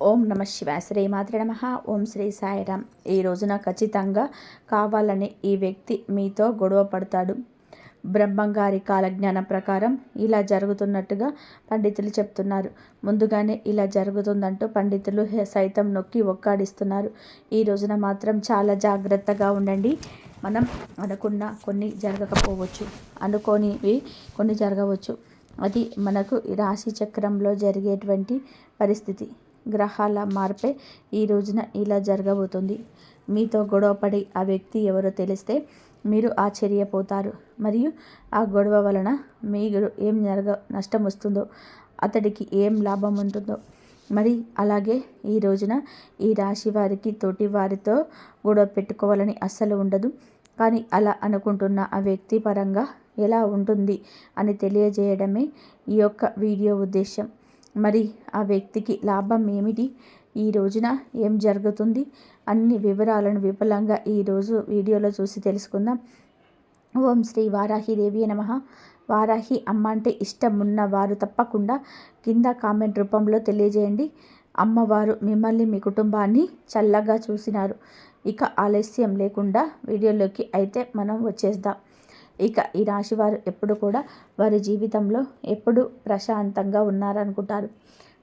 ఓం నమ శివాయ. శ్రీ మాత్రే నమః. ఓం శ్రీ సాయిరామ్. ఈ రోజున ఖచ్చితంగా కావాలని ఈ వ్యక్తి మీతో గొడవ పడతాడు. బ్రహ్మంగారి కాలజ్ఞానం ప్రకారం ఇలా జరుగుతున్నట్టుగా పండితులు చెప్తున్నారు. ముందుగానే ఇలా జరుగుతుందంటూ పండితులు సైతం నొక్కి ఒక్కాడిస్తున్నారు. ఈ రోజున మాత్రం చాలా జాగ్రత్తగా ఉండండి. మనం అనుకున్న కొన్ని జరగకపోవచ్చు, అనుకోనివి కొన్ని జరగవచ్చు. అది మనకు రాశి చక్రంలో జరిగేటువంటి పరిస్థితి. గ్రహాల మార్పే ఈ రోజున ఇలా జరగబోతుంది. మీతో గొడవపడి ఆ వ్యక్తి ఎవరో తెలిస్తే మీరు ఆశ్చర్యపోతారు. మరియు ఆ గొడవ వలన మీరు ఏం నష్టం వస్తుందో, అతడికి ఏం లాభం ఉంటుందో. మరి అలాగే ఈ రోజున ఈ రాశి వారికి తోటి వారితో గొడవ పెట్టుకోవాలని అస్సలు ఉండదు. కానీ అలా అనుకుంటున్న ఆ వ్యక్తి పరంగా ఎలా ఉంటుంది అని తెలియజేయడమే ఈ యొక్క వీడియో ఉద్దేశం. మరి ఆ వ్యక్తికి లాభం ఏమిటి, ఈ రోజున ఏం జరుగుతుంది, అన్ని వివరాలను విపులంగా ఈరోజు వీడియోలో చూసి తెలుసుకుందాం. ఓం శ్రీ వారాహిదేవి నమః. వారాహి అమ్మ అంటే ఇష్టం ఉన్న వారు తప్పకుండా కింద కామెంట్ రూపంలో తెలియజేయండి. అమ్మవారు మిమ్మల్ని మీ కుటుంబాన్ని చల్లగా చూసినారు. ఇక ఆలస్యం లేకుండా వీడియోలోకి అయితే మనం వచ్చేద్దాం. ఇక ఈ రాశివారు ఎప్పుడు కూడా వారి జీవితంలో ఎప్పుడు ప్రశాంతంగా ఉన్నారనుకుంటారు.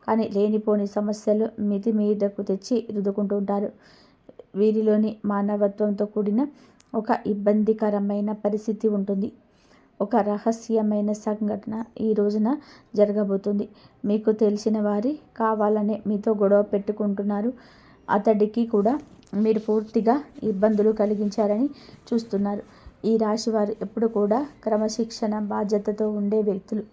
కానీ లేనిపోని సమస్యలు మితి మీదకు తెచ్చి రుద్దుకుంటూ ఉంటారు. వీరిలోని మానవత్వంతో కూడిన ఒక ఇబ్బందికరమైన పరిస్థితి ఉంటుంది. ఒక రహస్యమైన సంఘటన ఈ రోజున జరగబోతుంది. మీకు తెలిసిన వారి కావాలనే మీతో గొడవ పెట్టుకుంటున్నారు. అతడికి కూడా మీరు పూర్తిగా ఇబ్బందులు కలిగించారని చూస్తున్నారు. ఈ రాశివారు ఎప్పుడు కూడా క్రమశిక్షణ బాధ్యతతో ఉండే వ్యక్తులు.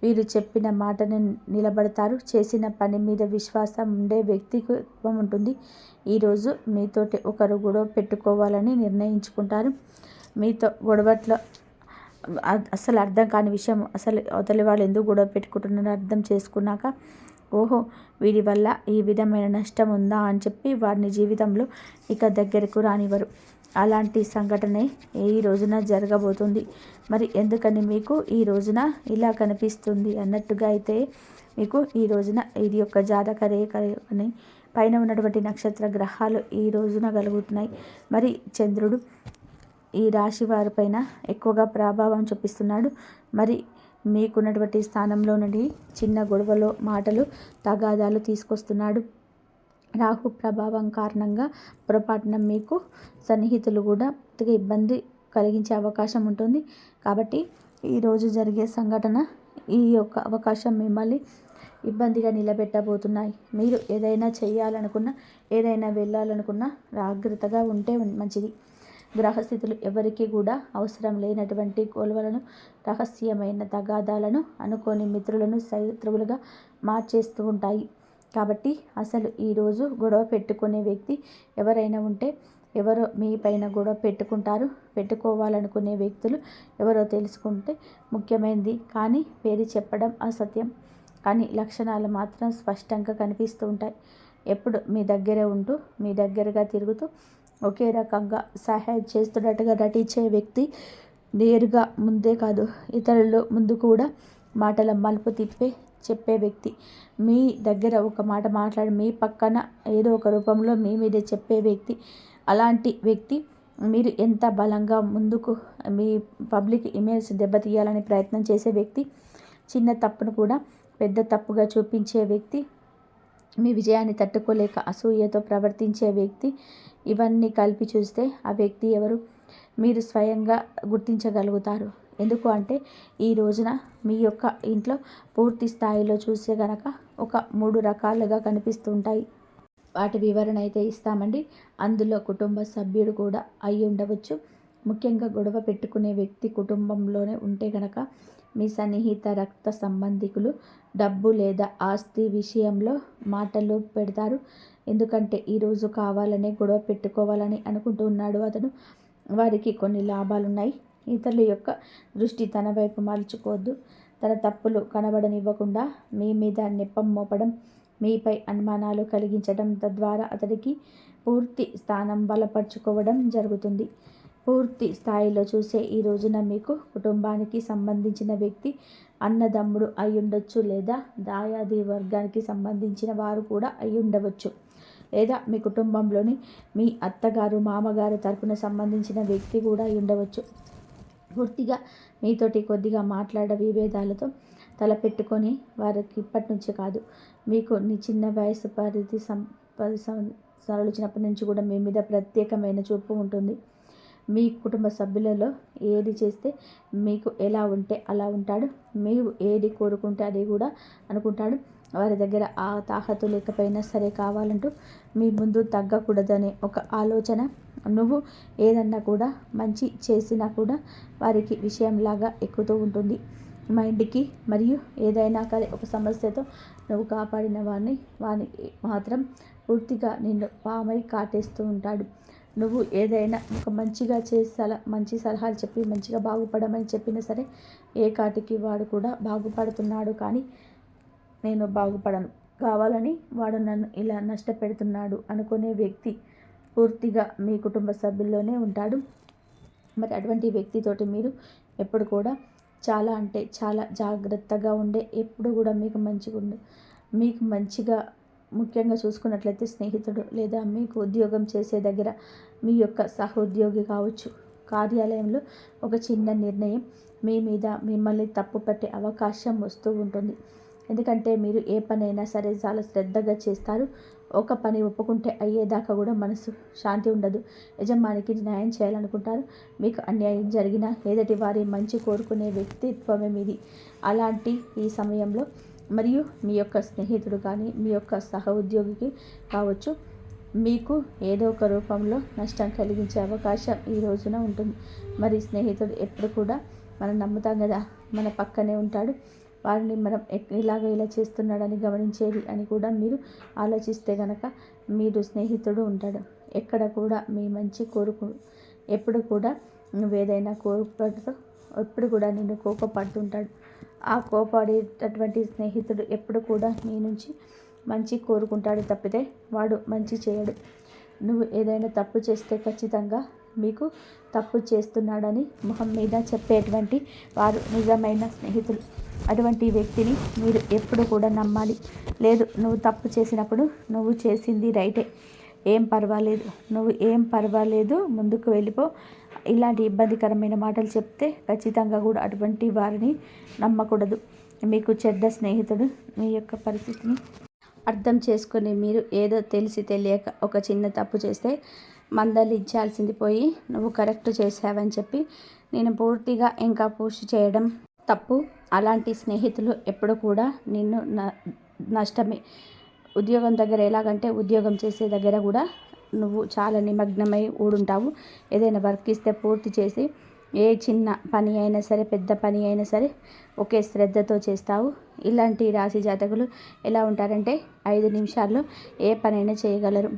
వీరు చెప్పిన మాటను నిలబడతారు. చేసిన పని మీద విశ్వాసం ఉండే వ్యక్తిత్వం ఉంటుంది. ఈరోజు మీతోటి ఒకరు గొడవ పెట్టుకోవాలని నిర్ణయించుకుంటారు. మీతో గొడవట్లో అసలు అర్థం కాని విషయం, అసలు అవతలి వాళ్ళు ఎందుకు గొడవ పెట్టుకుంటున్నారో అర్థం చేసుకున్నాక, ఓహో వీడి వల్ల ఈ విధమైన నష్టం ఉందా అని చెప్పి వారిని జీవితంలో ఇక దగ్గరకు రానివ్వరు. అలాంటి సంఘటనే ఈ రోజున జరగబోతుంది. మరి ఎందుకని మీకు ఈ రోజున ఇలా కనిపిస్తుంది అన్నట్టుగా అయితే, మీకు ఈ రోజున ఇది యొక్క జాతక రేఖ అని పైన ఉన్నటువంటి నక్షత్ర గ్రహాలు ఈ రోజున కలుగుతున్నాయి. మరి చంద్రుడు ఈ రాశి వారిపైన ఎక్కువగా ప్రభావం చూపిస్తున్నాడు. మరి మీకున్నటువంటి స్థానంలో నుండి చిన్న గొడవలో మాటలు తగాదాలు తీసుకొస్తున్నాడు. రాహు ప్రభావం కారణంగా పొరపాటున మీకు సన్నిహితులు కూడా కొద్దిగా ఇబ్బంది కలిగించే అవకాశం ఉంటుంది. కాబట్టి ఈరోజు జరిగే సంఘటన, ఈ యొక్క అవకాశం మిమ్మల్ని ఇబ్బందిగా నిలబెట్టబోతున్నాయి. మీరు ఏదైనా చేయాలనుకున్నా, ఏదైనా వెళ్ళాలనుకున్నా జాగ్రత్తగా ఉంటే మంచిది. గ్రహస్థితులు ఎవరికి కూడా అవసరం లేనటువంటి గొడవలను, రహస్యమైన తగాదాలను అనుకోని మిత్రులను శత్రువులుగా మార్చేస్తూ ఉంటాయి. కాబట్టి అసలు ఈరోజు గొడవ పెట్టుకునే వ్యక్తి ఎవరైనా ఉంటే, ఎవరో మీ పైన గొడవ పెట్టుకోవాలనుకునే వ్యక్తులు ఎవరో తెలుసుకుంటే ముఖ్యమైనది. కానీ పేరు చెప్పడం అసత్యం. కానీ లక్షణాలు మాత్రం స్పష్టంగా కనిపిస్తూ ఉంటాయి. ఎప్పుడు మీ దగ్గరే ఉంటూ, మీ దగ్గరగా తిరుగుతూ, ఒకే రకంగా సహాయం చేస్తున్నట్టుగా నటించే వ్యక్తి, నేరుగా ముందే కాదు ఇతరుల ముందు కూడా మాటల మలుపు చెప్పే వ్యక్తి, మీ దగ్గర ఒక మాట మాట్లాడి మీ పక్కన ఏదో ఒక రూపంలో మీ మీదే చెప్పే వ్యక్తి. అలాంటి వ్యక్తి మీరు ఎంత బలంగా ముందుకు మీ పబ్లిక్ ఇమేజ్ దెబ్బతీయాలని ప్రయత్నం చేసే వ్యక్తి, చిన్న తప్పును కూడా పెద్ద తప్పుగా చూపించే వ్యక్తి, మీ విజయాన్ని తట్టుకోలేక అసూయతో ప్రవర్తించే వ్యక్తి. ఇవన్నీ కలిపి చూస్తే ఆ వ్యక్తి ఎవరు మీరు స్వయంగా గుర్తించగలుగుతారు. ఎందుకు అంటే ఈ రోజున మీ యొక్క ఇంట్లో పూర్తి స్థాయిలో చూసే గనక ఒక 3 రకాలుగా కనిపిస్తూ ఉంటాయి. వాటి వివరణ అయితే ఇస్తామండి. అందులో కుటుంబ సభ్యుడు కూడా అయి ఉండవచ్చు. ముఖ్యంగా గొడవ పెట్టుకునే వ్యక్తి కుటుంబంలోనే ఉంటే గనక మీ సన్నిహిత రక్త సంబంధికులు డబ్బు లేదా ఆస్తి విషయంలో మాటలు పెడతారు. ఎందుకంటే ఈరోజు కావాలనే గొడవ పెట్టుకోవాలని అనుకుంటూ ఉన్నాడు అతను. వారికి కొన్ని లాభాలున్నాయి. ఇతరుల యొక్క దృష్టి తన వైపు మలుచుకోవద్దు. తన తప్పులు కనబడనివ్వకుండా మీ మీద నెపం మోపడం, మీపై అనుమానాలు కలిగించడం, తద్వారా అతడికి పూర్తి స్థానం బలపరుచుకోవడం జరుగుతుంది. పూర్తి స్థాయిలో చూసే ఈ రోజున మీకు కుటుంబానికి సంబంధించిన వ్యక్తి అన్నదమ్ముడు అయి ఉండొచ్చు, లేదా దాయాది వర్గానికి సంబంధించిన వారు కూడా అయి ఉండవచ్చు, లేదా మీ కుటుంబంలోని మీ అత్తగారు మామగారు తరపున సంబంధించిన వ్యక్తి కూడా అయి ఉండవచ్చు. పూర్తిగా మీతోటి కొద్దిగా మాట్లాడ విభేదాలతో తలపెట్టుకొని వారికి ఇప్పటి నుంచి కాదు, మీకు నీ చిన్న వయసు 10 సంవత్సరాలు వచ్చినప్పటి నుంచి కూడా మీ మీద ప్రత్యేకమైన చూపు ఉంటుంది. మీ కుటుంబ సభ్యులలో ఏది చేస్తే మీకు ఎలా ఉంటే అలా ఉంటాడు. మీరు ఏది కోరుకుంటే అది కూడా అనుకుంటాడు. వారి దగ్గర ఆ తాహతు లేకపోయినా సరే కావాలంటూ మీ ముందు తగ్గకూడదనే ఒక ఆలోచన, నువ్వు ఏదన్నా కూడా మంచి చేసినా కూడా వారికి విషయంలాగా ఎక్కుతూ ఉంటుంది మైండ్కి. మరియు ఏదైనా కానీ ఒక సమస్యతో నువ్వు కాపాడిన వారిని మాత్రం పూర్తిగా నిన్ను పామై కాటేస్తూ ఉంటాడు. నువ్వు ఏదైనా ఒక మంచిగా మంచి సలహాలు చెప్పి మంచిగా బాగుపడమని చెప్పినా సరే ఏ కాటికి వాడు కూడా బాగుపడుతున్నాడు, కానీ నేను బాగుపడను, కావాలని వాడు నన్ను ఇలా నష్టపెడుతున్నాడు అనుకునే వ్యక్తి పూర్తిగా మీ కుటుంబ సభ్యుల్లోనే ఉంటాడు. మరి అటువంటి వ్యక్తితోటి మీరు ఎప్పుడు కూడా చాలా అంటే చాలా జాగ్రత్తగా ఉండే, ఎప్పుడు కూడా మీకు మంచిగా ముఖ్యంగా చూసుకున్నట్లయితే స్నేహితుడు, లేదా మీకు ఉద్యోగం చేసే దగ్గర మీ యొక్క సహోద్యోగి కావచ్చు, కార్యాలయంలో ఒక చిన్న నిర్ణయం మీ మీద మిమ్మల్ని తప్పు పట్టే అవకాశం వస్తూ ఉంటుంది. ఎందుకంటే మీరు ఏ పనైనా సరే చాలా శ్రద్ధగా చేస్తారు. ఒక పని ఒప్పుకుంటే అయ్యేదాకా కూడా మనసు శాంతి ఉండదు. యజమానికి న్యాయం చేయాలనుకుంటారు. మీకు అన్యాయం జరిగినా ఎదుటి వారి మంచి కోరుకునే వ్యక్తిత్వమే మీది. అలాంటి ఈ సమయంలో మరియు మీ యొక్క స్నేహితుడు కానీ మీ యొక్క సహ ఉద్యోగికి కావచ్చు, మీకు ఏదో ఒక రూపంలో నష్టం కలిగించే అవకాశం ఈ రోజున ఉంటుంది. మరి స్నేహితుడు ఎప్పుడు కూడా మనం నమ్ముతాం కదా, మన పక్కనే ఉంటాడు, వారిని మనం ఇలా చేస్తున్నాడని గమనించేది అని కూడా మీరు ఆలోచిస్తే కనుక మీరు స్నేహితుడు ఉంటాడు. ఎక్కడ కూడా మీ మంచి ఎప్పుడు కూడా నువ్వేదైనా కోరుపడుతూ ఎప్పుడు కూడా నిన్ను కోపపడుతుంటాడు. ఆ కోపడేటటువంటి స్నేహితుడు ఎప్పుడు కూడా నీ నుంచి మంచి కోరుకుంటాడు తప్పితే వాడు మంచి చేయడు. నువ్వు ఏదైనా తప్పు చేస్తే ఖచ్చితంగా మీకు తప్పు చేస్తున్నాడని మొహం మీద చెప్పేటువంటి వారు నిజమైన స్నేహితులు. అటువంటి వ్యక్తిని మీరు ఎప్పుడు కూడా నమ్మాలి. లేదు, నువ్వు తప్పు చేసినప్పుడు నువ్వు చేసింది రైటే, ఏం పర్వాలేదు ముందుకు వెళ్ళిపో, ఇలాంటి ఇబ్బందికరమైన మాటలు చెప్తే ఖచ్చితంగా కూడా అటువంటి వారిని నమ్మకూడదు. మీకు చెడ్డ స్నేహితుడు మీ యొక్క పరిస్థితిని అర్థం చేసుకొని మీరు ఏదో తెలిసి తెలియక ఒక చిన్న తప్పు చేస్తే మందలించాల్సింది పోయి నువ్వు కరెక్ట్ చేసావని చెప్పి నేను పూర్తిగా ఇంకా పుష్ చేయడం తప్పు. అలాంటి స్నేహితులు ఎప్పుడు కూడా నిన్ను నష్టమే. ఉద్యోగం దగ్గర ఎలాగంటే ఉద్యోగం చేసే దగ్గర కూడా నువ్వు చాలా నిమగ్నమై ఊడుంటావు. ఏదైనా వర్క్ ఇస్తే పూర్తి చేసి ఏ చిన్న పని అయినా సరే పెద్ద పని అయినా సరే ఒకే శ్రద్ధతో చేస్తావు. ఇలాంటి రాశి జాతకులు ఎలా ఉంటారంటే 5 నిమిషాల్లో ఏ పనైనా చేయగలరు.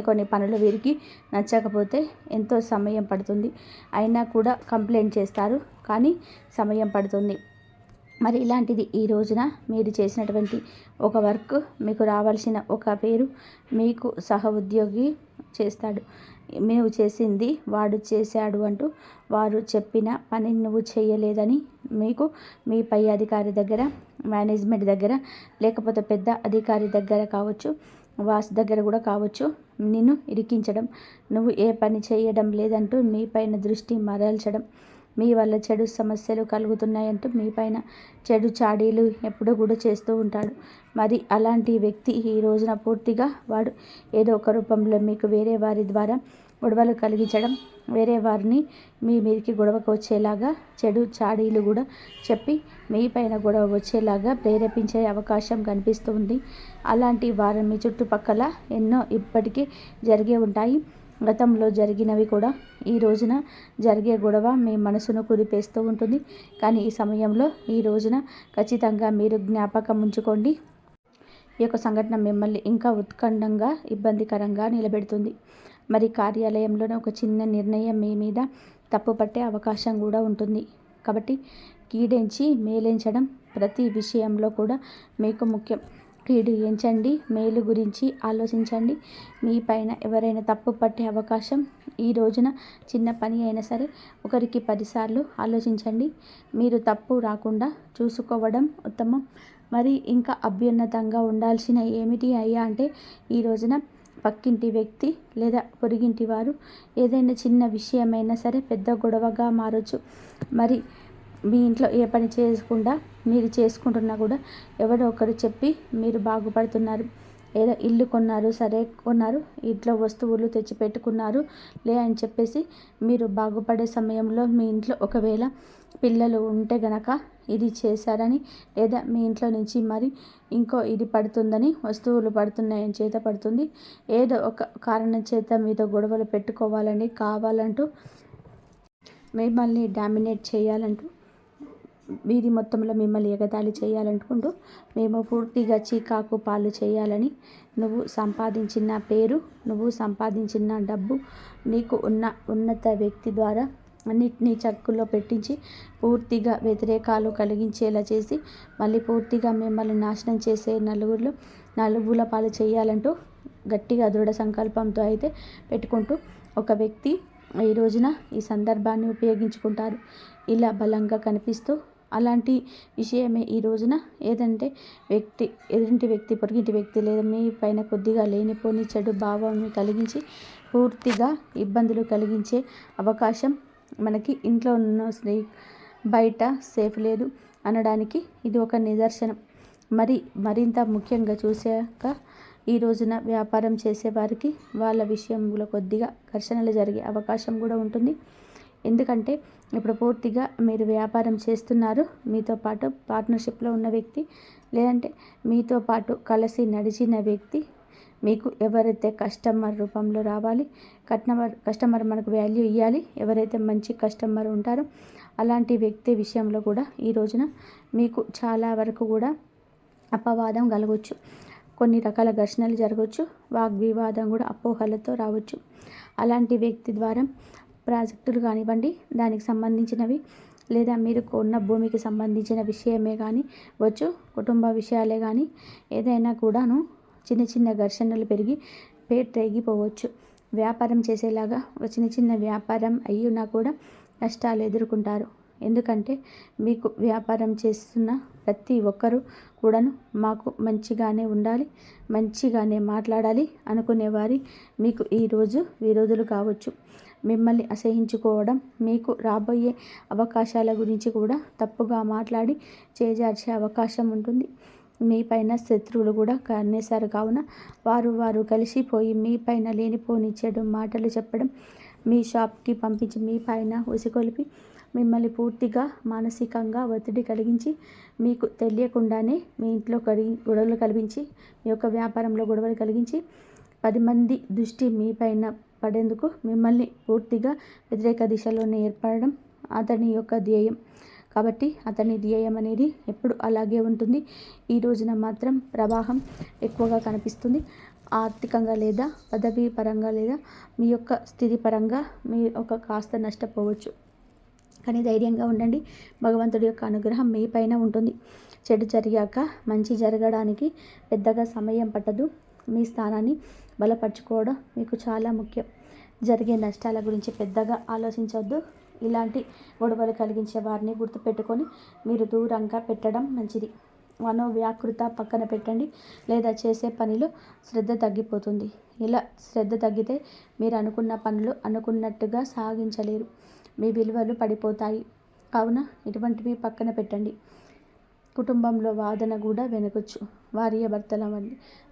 కొన్ని పనులు వీరికి నచ్చకపోతే ఎంతో సమయం పడుతుంది, అయినా కూడా కంప్లైంట్ చేస్తారు, కానీ సమయం పడుతుంది. మరి ఇలాంటిది ఈ రోజున మీరు చేసినటువంటి ఒక వర్క్, మీకు రావాల్సిన ఒక పేరు మీకు సహ ఉద్యోగి చేస్తాడు. నువ్వు చేసింది వాడు చేశాడు అంటూ వారు చెప్పిన పని నువ్వు చేయలేదని మీకు మీ పై అధికారి దగ్గర, మేనేజ్మెంట్ దగ్గర, లేకపోతే పెద్ద అధికారి దగ్గర కావచ్చు, వాస్ దగ్గర కూడా కావచ్చు, నిన్ను ఇరికించడం, నువ్వు ఏ పని చేయడం లేదంటూ మీ పైన దృష్టి మరల్చడం, మీ వల్ల చెడు సమస్యలు కలుగుతున్నాయంటూ మీ పైన చెడు చాడీలు ఎప్పుడూ కూడా చేస్తూ ఉంటాడు. మరి అలాంటి వ్యక్తి ఈ రోజున పూర్తిగా వాడు ఏదో ఒక రూపంలో మీకు వేరే వారి ద్వారా గొడవలు కలిగించడం, వేరే వారిని మీ మీదకి గొడవకు వచ్చేలాగా చెడు చాడీలు కూడా చెప్పి మీ పైన గొడవ వచ్చేలాగా ప్రేరేపించే అవకాశం కనిపిస్తుంది. అలాంటి వారు మీ చుట్టుపక్కల ఎన్నో ఇప్పటికీ జరిగే ఉంటాయి. గతంలో జరిగినవి కూడా ఈ రోజున జరిగే గొడవ మీ మనసును కుదిపేస్తూ ఉంటుంది. కానీ ఈ సమయంలో ఈ రోజున ఖచ్చితంగా మీరు జ్ఞాపకం ఉంచుకోండి, ఈ యొక్క సంఘటన మిమ్మల్ని ఇంకా ఉత్కంఠంగా ఇబ్బందికరంగా నిలబెడుతుంది. మరి కార్యాలయంలోనే ఒక చిన్న నిర్ణయం మీ మీద తప్పు పట్టే అవకాశం కూడా ఉంటుంది. కాబట్టి కీడెంచి మేలెంచడం ప్రతి విషయంలో కూడా మీకు ముఖ్యం. కీడు ఎంచండి, మేలు గురించి ఆలోచించండి. మీ పైన ఎవరైనా తప్పు పట్టే అవకాశం ఈ రోజున చిన్న పని అయినా సరే ఒకరికి 10 సార్లు ఆలోచించండి. మీరు తప్పు రాకుండా చూసుకోవడం ఉత్తమం. మరి ఇంకా అభ్యున్నతంగా ఉండాల్సిన ఏమిటి అయ్యా అంటే ఈ రోజున పక్కింటి వ్యక్తి లేదా పొరుగింటి వారు ఏదైనా చిన్న విషయమైనా సరే పెద్ద గొడవగా మారొచ్చు. మరి మీ ఇంట్లో ఏ పని చేయకుండా మీరు చేసుకుంటున్నా కూడా ఎవరో ఒకరు చెప్పి మీరు బాగుపడుతున్నారు. ఏదో ఇల్లు కొన్నారు, సరే కొన్నారు, ఇంట్లో వస్తువులు తెచ్చి పెట్టుకున్నారు అని చెప్పేసి మీరు బాగుపడే సమయంలో మీ ఇంట్లో ఒకవేళ పిల్లలు ఉంటే గనక ఇది చేశారని, లేదా మీ ఇంట్లో నుంచి మరి ఇంకో ఇది పడుతుందని, వస్తువులు పడుతున్నాయని చేత పడుతుంది, ఏదో ఒక కారణం చేత మీతో గొడవలు పెట్టుకోవాలని కావాలంటూ మిమ్మల్ని డామినేట్ చేయాలంటూ వీధి మొత్తంలో మిమ్మల్ని ఎగతాళి చేయాలనుకుంటూ మేము పూర్తిగా చీకాకు పాలు చేయాలని, నువ్వు సంపాదించిన పేరు, నువ్వు సంపాదించిన డబ్బు, నీకు ఉన్న ఉన్నత వ్యక్తి ద్వారా అన్నిటినీ చక్కులో పెట్టించి పూర్తిగా వ్యతిరేకాలు కలిగించేలా చేసి మళ్ళీ పూర్తిగా మిమ్మల్ని నాశనం చేసే నలుగుల పాలు చేయాలంటూ గట్టిగా దృఢ సంకల్పంతో అయితే పెట్టుకుంటూ ఒక వ్యక్తి ఈ రోజున ఈ సందర్భాన్ని ఉపయోగించుకుంటారు. ఇలా బలంగా కనిపిస్తూ అలాంటి విషయమే ఈ రోజున ఏదంటే ఎదురింటి వ్యక్తి, పొరుగింటి వ్యక్తి లేదా మీ పైన కొద్దిగా లేనిపోని చెడు భావాన్ని కలిగించి పూర్తిగా ఇబ్బందులు కలిగించే అవకాశం మనకి ఇంట్లో ఉన్న బయట సేఫ్ లేదు అనడానికి ఇది ఒక నిదర్శనం. మరింత ముఖ్యంగా చూసాక ఈ రోజున వ్యాపారం చేసేవారికి వాళ్ళ విషయంలో కొద్దిగా ఘర్షణలు జరిగే అవకాశం కూడా ఉంటుంది. ఎందుకంటే ఇప్పుడు పూర్తిగా మీరు వ్యాపారం చేస్తున్నారు, మీతో పాటు పార్ట్నర్షిప్లో ఉన్న వ్యక్తి లేదంటే మీతో పాటు కలిసి నడిచిన వ్యక్తి మీకు ఎవరైతే కస్టమర్ రూపంలో రావాలి, కస్టమర్ మనకు వాల్యూ ఇవ్వాలి, ఎవరైతే మంచి కస్టమర్ ఉంటారో అలాంటి వ్యక్తి విషయంలో కూడా ఈ రోజున మీకు చాలా వరకు కూడా అపవాదం కలగవచ్చు. కొన్ని రకాల ఘర్షణలు జరగవచ్చు, వాగ్వివాదం కూడా అపోహలతో రావచ్చు. అలాంటి వ్యక్తి ద్వారా ప్రాజెక్టులు కానివ్వండి, దానికి సంబంధించినవి లేదా మీరు కొన్న భూమికి సంబంధించిన విషయమే కానీ వచ్చు, కుటుంబ విషయాలే కానీ ఏదైనా కూడాను చిన్న చిన్న ఘర్షణలు పెరిగి పేటరేగిపోవచ్చు. వ్యాపారం చేసేలాగా ఒక చిన్న వ్యాపారం అయ్యున్నా కూడా నష్టాలు ఎదుర్కొంటారు. ఎందుకంటే మీకు వ్యాపారం చేస్తున్న ప్రతి ఒక్కరూ కూడాను మాకు మంచిగానే ఉండాలి, మంచిగానే మాట్లాడాలి అనుకునేవారి మీకు ఈరోజు విరోధులు కావచ్చు. మిమ్మల్ని అసహించుకోవడం, మీకు రాబోయే అవకాశాల గురించి కూడా తప్పుగా మాట్లాడి చేజార్చే అవకాశం ఉంటుంది. మీ పైన శత్రువులు కూడా కన్నేశారు కావున వారు కలిసిపోయి మీ పైన లేనిపోని చెడు మాటలు చెప్పడం, మీ షాప్కి పంపించి మీ పైన ఉసికొలిపి మిమ్మల్ని పూర్తిగా మానసికంగా ఒత్తిడి కలిగించి మీకు తెలియకుండానే మీ ఇంట్లో గొడవలు కలిగించి మీ యొక్క వ్యాపారంలో గొడవలు కలిగించి 10 మంది దృష్టి మీ పైన పడేందుకు మిమ్మల్ని పూర్తిగా వ్యతిరేక దిశలోనే ఏర్పడడం అతని యొక్క ధ్యేయం. కాబట్టి అతని ధ్యేయం అనేది ఎప్పుడు అలాగే ఉంటుంది. ఈ రోజున మాత్రం ప్రవాహం ఎక్కువగా కనిపిస్తుంది. ఆర్థికంగా లేదా పదవీ పరంగా లేదా మీ యొక్క స్థితి పరంగా మీ ఒక కాస్త నష్టపోవచ్చు. కానీ ధైర్యంగా ఉండండి, భగవంతుడి యొక్క అనుగ్రహం మీ పైన ఉంటుంది. చెడు జరిగాక మంచి జరగడానికి పెద్దగా సమయం పట్టదు. మీ స్థానాన్ని బలపరచుకోవడం మీకు చాలా ముఖ్యం. జరిగే నష్టాల గురించి పెద్దగా ఆలోచించవద్దు. ఇలాంటి గొడవలు కలిగించే వారిని గుర్తుపెట్టుకొని మీరు దూరంగా పెట్టడం మంచిది. మనోవ్యాకృత పక్కన పెట్టండి, లేదా చేసే పనిలో శ్రద్ధ తగ్గిపోతుంది. ఇలా శ్రద్ధ తగ్గితే మీరు అనుకున్న పనులు అనుకున్నట్టుగా సాగించలేరు, మీ విలువలు పడిపోతాయి. కావున ఇటువంటివి పక్కన పెట్టండి. కుటుంబంలో వాదన కూడా వెనకొచ్చు. భార్యాభర్తల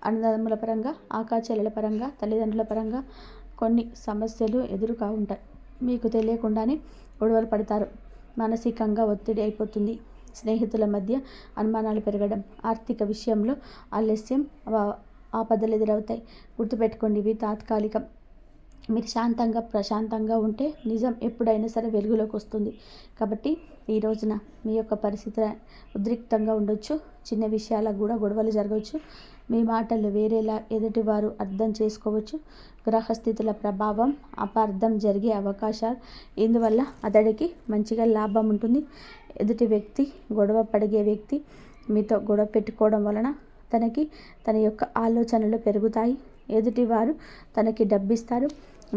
అన్నదమ్ముల పరంగా, ఆకాచెల్లెల పరంగా, తల్లిదండ్రుల పరంగా కొన్ని సమస్యలు ఎదురుగా ఉంటాయి. మీకు తెలియకుండానే గొడవలు పడతారు. మానసికంగా ఒత్తిడి అయిపోతుంది. స్నేహితుల మధ్య అనుమానాలు పెరగడం, ఆర్థిక విషయంలో ఆలస్యం, ఆపదలు ఎదురవుతాయి. గుర్తుపెట్టుకోండి, ఇవి తాత్కాలికం. మీరు శాంతంగా ప్రశాంతంగా ఉంటే నిజం ఎప్పుడైనా సరే వెలుగులోకి వస్తుంది. కాబట్టి ఈ రోజున మీ యొక్క పరిస్థితి ఉద్రిక్తంగా ఉండొచ్చు. చిన్న విషయాలకు కూడా గొడవలు జరగవచ్చు. మీ మాటలు వేరేలా ఎదుటివారు అర్థం చేసుకోవచ్చు. గ్రహస్థితుల ప్రభావం, అపార్థం జరిగే అవకాశాలు. ఇందువల్ల అతడికి మంచిగా లాభం ఉంటుంది. ఎదుటి వ్యక్తి, గొడవ పడిగే వ్యక్తి మీతో గొడవ పెట్టుకోవడం వలన తనకి తన యొక్క ఆలోచనలు పెరుగుతాయి. ఎదుటివారు తనకి డబ్బిస్తారు,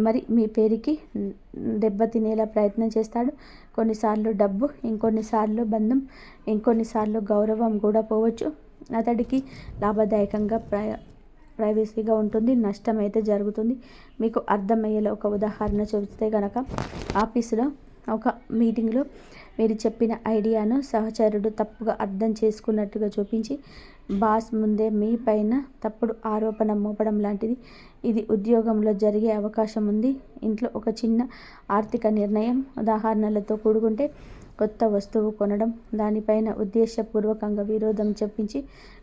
మరి మీ పేరుకి దెబ్బతినేలా ప్రయత్నం చేస్తాడు. కొన్నిసార్లు డబ్బు, ఇంకొన్నిసార్లు బంధం, ఇంకొన్నిసార్లు గౌరవం కూడా పోవచ్చు. అతడికి లాభదాయకంగా ప్రైవసీగా ఉంటుంది. నష్టం అయితే జరుగుతుంది. మీకు అర్థమయ్యేలా ఒక ఉదాహరణ చూస్తే కనుక, ఆఫీసులో ఒక మీటింగ్లో మీరు చెప్పిన ఐడియాను సహచరుడు తప్పుగా అర్థం చేసుకున్నట్టుగా చూపించి బాస్ ముందే మీ పైన తప్పుడు ఆరోపణ మోపడం లాంటిది. ఇది ఉద్యోగంలో జరిగే అవకాశం ఉంది. ఇంట్లో ఒక చిన్న ఆర్థిక నిర్ణయం ఉదాహరణలతో కూడుకుంటే కొత్త వస్తువు కొనడం, దానిపైన ఉద్దేశపూర్వకంగా విరోధం చెప్పించి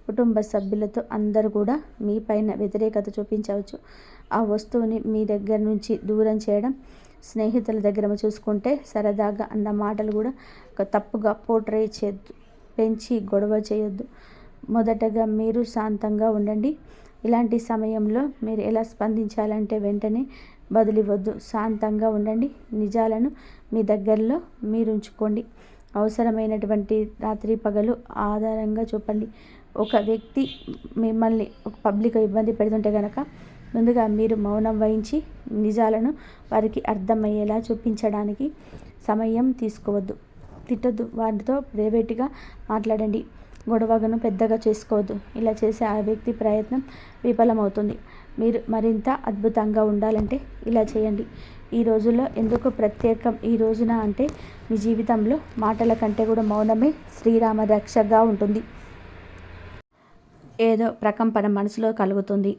కుటుంబ సభ్యులతో అందరూ కూడా మీ పైన వ్యతిరేకత చూపించవచ్చు. ఆ వస్తువుని మీ దగ్గర నుంచి దూరం చేయడం. స్నేహితుల దగ్గర చూసుకుంటే సరదాగా అన్న మాటలు కూడా తప్పుగా పోర్ట్రే చేయొద్దు. పెంచి గొడవ చేయొద్దు. మొదటగా మీరు శాంతంగా ఉండండి. ఇలాంటి సమయంలో మీరు ఎలా స్పందించాలంటే వెంటనే బదిలివద్దు. శాంతంగా ఉండండి. నిజాలను మీ దగ్గరలో మీరు ఉంచుకోండి. అవసరమైనటువంటి రాత్రి పగలు ఆధారంగా చూపండి. ఒక వ్యక్తి మిమ్మల్ని ఒక పబ్లిక్ ఇబ్బంది పెడుతుంటే కనుక ముందుగా మీరు మౌనం వహించి నిజాలను వారికి అర్థమయ్యేలా చూపించడానికి సమయం తీసుకోవద్దు. తిట్టద్దు. వారితో ప్రైవేట్గా మాట్లాడండి. గొడవను పెద్దగా చేసుకోవద్దు. ఇలా చేసే ఆ వ్యక్తి ప్రయత్నం విఫలమవుతుంది. మీరు మరింత అద్భుతంగా ఉండాలంటే ఇలా చేయండి. ఈ రోజుల్లో ఎందుకు ప్రత్యేకం ఈ రోజున అంటే, మీ జీవితంలో మాటల కంటే కూడా మౌనమే శ్రీరామ రక్షగా ఉంటుంది. ఏదో ప్రకంపన మనసులో కలుగుతుంది.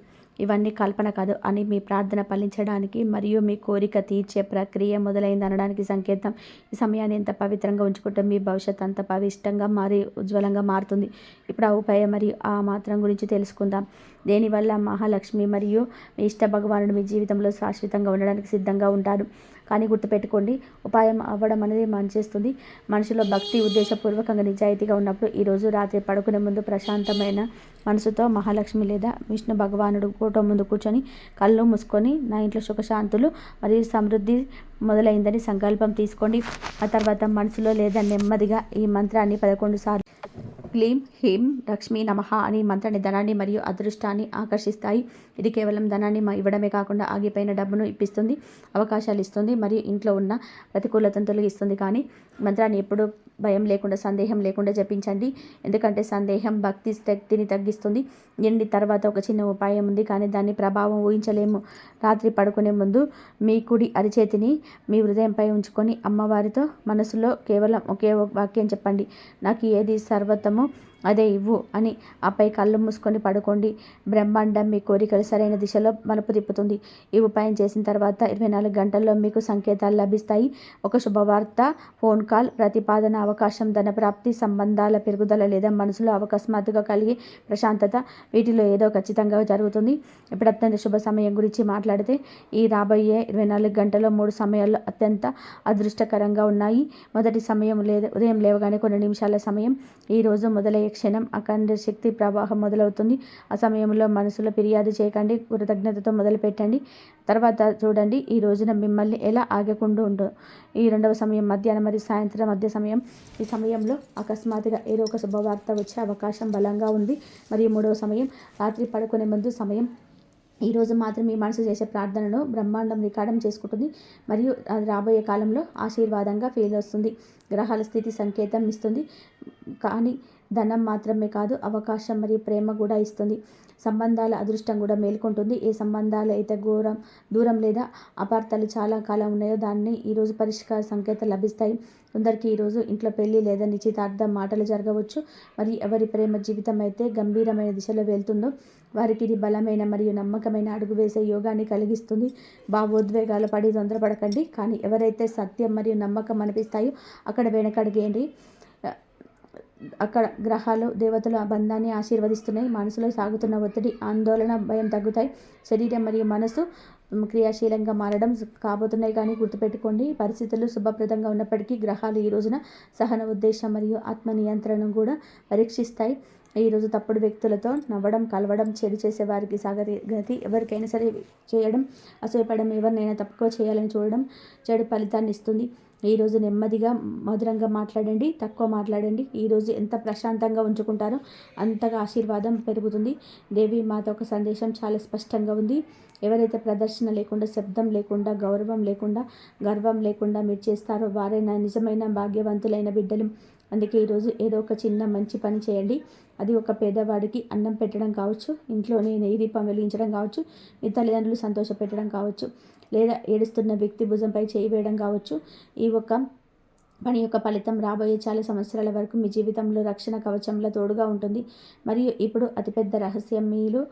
ఇవన్నీ కల్పన కాదు అని మీ ప్రార్థన ఫలించడానికి మరియు మీ కోరిక తీర్చే ప్రక్రియ మొదలైంది అనడానికి సంకేతం. ఈ సమయాన్ని ఎంత పవిత్రంగా ఉంచుకుంటే మీ భవిష్యత్ అంత పవిష్టంగా ఉజ్వలంగా మారుతుంది. ఇప్పుడు ఆ ఉపాయం మరియు ఆ మాత్రం గురించి తెలుసుకుందాం. దేనివల్ల మహాలక్ష్మి మరియు మీ ఇష్ట భగవానుడు మీ జీవితంలో శాశ్వతంగా ఉండడానికి సిద్ధంగా ఉంటాడు. కానీ గుర్తుపెట్టుకోండి, ఉపాయం అవ్వడం అనేది మంచేస్తుంది. మనిషిలో భక్తి ఉద్దేశపూర్వకంగా నిజాయితీగా ఉన్నప్పుడు ఈరోజు రాత్రి పడుకునే ముందు ప్రశాంతమైన మనసుతో మహాలక్ష్మి లేదా విష్ణు భగవానుడు ఫోటో ముందు కూర్చొని కళ్ళు మూసుకొని నా ఇంట్లో సుఖశాంతులు మరియు సమృద్ధి మొదలైందని సంకల్పం తీసుకోండి. ఆ తర్వాత మనసులో లేదా నెమ్మదిగా ఈ మంత్రాన్ని 11 సార్లు క్లీం హ్రీం లక్ష్మీ నమః అని మంత్రాన్ని ధనాన్ని మరియు అదృష్టాన్ని ఆకర్షిస్తాయి. ఇది కేవలం ధనాన్ని ఇవ్వడమే కాకుండా ఆగిపోయిన డబ్బును ఇప్పిస్తుంది, అవకాశాలు ఇస్తుంది మరియు ఇంట్లో ఉన్న ప్రతికూలతను తొలగిస్తుంది. కానీ మంత్రాన్ని ఎప్పుడూ భయం లేకుండా, సందేహం లేకుండా జపించండి. ఎందుకంటే సందేహం భక్తి శక్తిని తగ్గిస్తుంది. దీని తర్వాత ఒక చిన్న ఉపాయం ఉంది, కానీ దాని ప్రభావం ఊహించలేము. రాత్రి పడుకునే ముందు మీ కుడి అరిచేతిని మీ హృదయంపై ఉంచుకొని అమ్మవారితో మనసులో కేవలం ఒకే వాక్యం చెప్పండి, నాకు ఏది సర్వతమో అదే ఇవ్వు అని. ఆపై కళ్ళు మూసుకొని పడుకోండి. బ్రహ్మాండం మీ కోరికలు సరైన దిశలో మలుపు తిప్పుతుంది. ఈ ఉపాయం చేసిన తర్వాత 24 గంటల్లో మీకు సంకేతాలు లభిస్తాయి. ఒక శుభవార్త, ఫోన్ కాల్, ప్రతిపాదన, అవకాశం, ధనప్రాప్తి, సంబంధాల పెరుగుదల లేదా మనసులో అకస్మాత్తుగా కలిగే ప్రశాంతత, వీటిలో ఏదో ఖచ్చితంగా జరుగుతుంది. ఇప్పుడు అత్యంత శుభ సమయం గురించి మాట్లాడితే, ఈ రాబోయే 24 గంటల్లో 3 సమయాల్లో అత్యంత అదృష్టకరంగా ఉన్నాయి. మొదటి సమయం ఉదయం లేవగానే కొన్ని నిమిషాల సమయం. ఈ రోజు మొదలయ్యే క్షణం అఖండ శక్తి ప్రవాహం మొదలవుతుంది. ఆ సమయంలో మనసులో ఫిర్యాదు చేయకండి, కృతజ్ఞతతో మొదలుపెట్టండి. తర్వాత చూడండి ఈ రోజున మిమ్మల్ని ఎలా ఆగకుండా ఉందో. ఈ రెండవ సమయం మధ్యాహ్నం మరియు సాయంత్రం మధ్య సమయం. ఈ సమయంలో అకస్మాత్తుగా ఏదో ఒక శుభవార్త వచ్చే అవకాశం బలంగా ఉంది. మరియు మూడవ సమయం రాత్రి పడుకునే ముందు సమయం. ఈరోజు మాత్రం మీ మనసు చేసే ప్రార్థనను బ్రహ్మాండం రికార్డం చేసుకుంటుంది మరియు అది రాబోయే కాలంలో ఆశీర్వాదంగా ఫీల్ వస్తుంది. గ్రహాల స్థితి సంకేతం ఇస్తుంది, కానీ ధనం మాత్రమే కాదు, అవకాశం మరియు ప్రేమ కూడా ఇస్తుంది. సంబంధాల అదృష్టం కూడా మేల్కొంటుంది. ఏ సంబంధాలు అయితే దూరం లేదా అపార్థాలు చాలా కాలం ఉన్నాయో దాన్ని ఈరోజు పరిష్కార సంకేతాలు లభిస్తాయి. కొందరికి ఈరోజు ఇంట్లో పెళ్లి లేదా నిశ్చితార్థం మాటలు జరగవచ్చు. మరి ఎవరి ప్రేమ జీవితం అయితే గంభీరమైన దిశలో వెళ్తుందో వారికి ఇది బలమైన మరియు నమ్మకమైన అడుగు వేసే యోగాన్ని కలిగిస్తుంది. భావోద్వేగాలు పడి తొందరపడకండి, కానీ ఎవరైతే సత్యం మరియు నమ్మకం అనిపిస్తాయో అక్కడ వెనకడిగేయండి. అక్కడ గ్రహాలు దేవతలు ఆ బంధాన్ని ఆశీర్వదిస్తున్నాయి. మనసులో సాగుతున్న ఒత్తిడి, ఆందోళన, భయం తగ్గుతాయి. శరీరం మరియు మనసు క్రియాశీలంగా మారడం కాబోతున్నాయి. కానీ గుర్తుపెట్టుకోండి, పరిస్థితులు శుభప్రదంగా ఉన్నప్పటికీ గ్రహాలు ఈ రోజున సహన, ఉద్దేశం మరియు ఆత్మ నియంత్రణను కూడా పరీక్షిస్తాయి. ఈరోజు తప్పుడు వ్యక్తులతో నవ్వడం, కలవడం, చెడు చేసే వారికి గతి ఎవరికైనా సరే చేయడం, అసూయపడడం, ఎవరినైనా తక్కువ చేయాలని చూడడం చెడు ఫలితాన్ని ఇస్తుంది. ఈరోజు నెమ్మదిగా మధురంగా మాట్లాడండి, తక్కువ మాట్లాడండి. ఈరోజు ఎంత ప్రశాంతంగా ఉంచుకుంటారో అంతగా ఆశీర్వాదం పెరుగుతుంది. దేవి మాత ఒక సందేశం చాలా స్పష్టంగా ఉంది. ఎవరైతే ప్రదర్శన లేకుండా, శబ్దం లేకుండా, గౌరవం లేకుండా, గర్వం లేకుండా మీరు చేస్తారో వారే నా నిజమైన భాగ్యవంతులైన బిడ్డలు. అందుకే ఈరోజు ఏదో ఒక చిన్న మంచి పని చేయండి. అది ఒక పేదవాడికి అన్నం పెట్టడం కావచ్చు, ఇంట్లోనే నెయ్యి దీపం వెలిగించడం కావచ్చు, మీ తల్లిదండ్రులు సంతోషపెట్టడం కావచ్చు, లేదా ఏడుస్తున్న వ్యక్తి భుజంపై చేయి వేయడం కావచ్చు. ఈ ఒక్క పని యొక్క ఫలితం రాబోయే చాలా సంవత్సరాల వరకు మీ జీవితంలో రక్షణ కవచంలో తోడుగా ఉంటుంది. మరియు ఇప్పుడు అతిపెద్ద రహస్యం, మీలో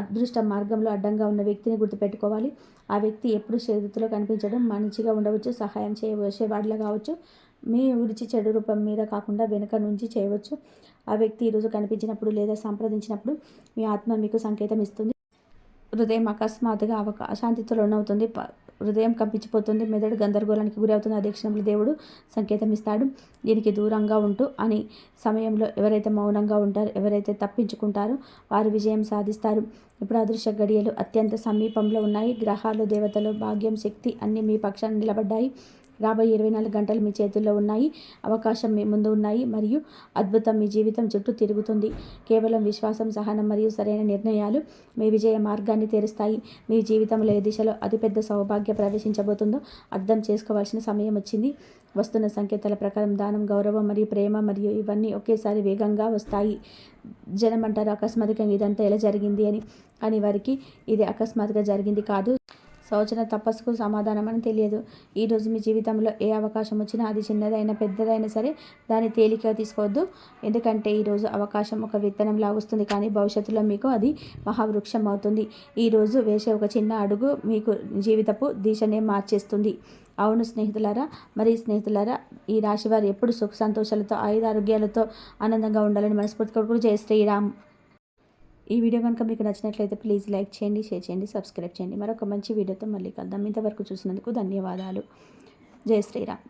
అదృష్ట మార్గంలో అడ్డంగా ఉన్న వ్యక్తిని గుర్తుపెట్టుకోవాలి. ఆ వ్యక్తి ఎప్పుడు చేతిలో కనిపించడం, మంచిగా ఉండవచ్చు, సహాయం చేయవచ్చేవాడిలా కావచ్చు, మీ గురించి చెడు రూపం మీద కాకుండా వెనుక నుంచి చేయవచ్చు. ఆ వ్యక్తి ఈరోజు కనిపించినప్పుడు లేదా సంప్రదించినప్పుడు మీ ఆత్మ మీకు సంకేతం ఇస్తుంది. హృదయం అకస్మాత్తుగా అశాంతితో లోనవుతుంది. హృదయం కంపించిపోతుంది. మెదడు గందరగోళానికి గురి అవుతుంది. అదే క్షణంలో దేవుడు సంకేతం ఇస్తాడు. దీనికి దూరంగా ఉంటూ అని సమయంలో ఎవరైతే మౌనంగా ఉంటారో, ఎవరైతే తప్పించుకుంటారో వారు విజయం సాధిస్తారు. ఇప్పుడు అదృశ్య గడియలు అత్యంత సమీపంలో ఉన్నాయి. గ్రహాలు, దేవతలు, భాగ్యం, శక్తి అన్నీ మీ పక్షాన నిలబడ్డాయి. రాబోయే 24 గంటలు మీ చేతుల్లో ఉన్నాయి. అవకాశం మీ ముందు ఉన్నాయి మరియు అద్భుతం మీ జీవితం చుట్టూ తిరుగుతుంది. కేవలం విశ్వాసం, సహనం మరియు సరైన నిర్ణయాలు మీ విజయ మార్గాన్ని తెరుస్తాయి. మీ జీవితంలో ఏ దిశలో అతిపెద్ద సౌభాగ్య ప్రవేశించబోతుందో అర్థం చేసుకోవాల్సిన సమయం వచ్చింది. వస్తున్న సంకేతాల ప్రకారం దానం, గౌరవం మరియు ప్రేమ మరియు ఇవన్నీ ఒకేసారి వేగంగా వస్తాయి. జనం అంటారు అకస్మాత్తుగా ఇదంతా ఎలా జరిగింది అని, కానీ వారికి ఇది అకస్మాత్తుగా జరిగింది కాదు. సంవత్సరం తపస్సుకు సమాధానం అని తెలియదు. ఈరోజు మీ జీవితంలో ఏ అవకాశం వచ్చినా అది చిన్నదైనా పెద్దదైనా సరే దాన్ని తేలికగా తీసుకోవద్దు. ఎందుకంటే ఈరోజు అవకాశం ఒక విత్తనంలా వస్తుంది, కానీ భవిష్యత్తులో మీకు అది మహావృక్షం అవుతుంది. ఈరోజు వేసే ఒక చిన్న అడుగు మీకు జీవితపు దిశనే మార్చేస్తుంది. అవును స్నేహితులారా, స్నేహితులారా, ఈ రాశివారు ఎప్పుడు సుఖ సంతోషాలతో, ఆయురారోగ్యాలతో ఆనందంగా ఉండాలని మనస్ఫూర్తిగా కోరుకుంటూ జై శ్రీరామ్. ఈ వీడియో కనుక మీకు నచ్చినట్లయితే ప్లీజ్ లైక్ చేయండి, షేర్ చేయండి, సబ్స్క్రైబ్ చేయండి. మరొక మంచి వీడియోతో మళ్ళీ కలుద్దాం. ఇంతవరకు చూసినందుకు ధన్యవాదాలు. జై శ్రీరామ్.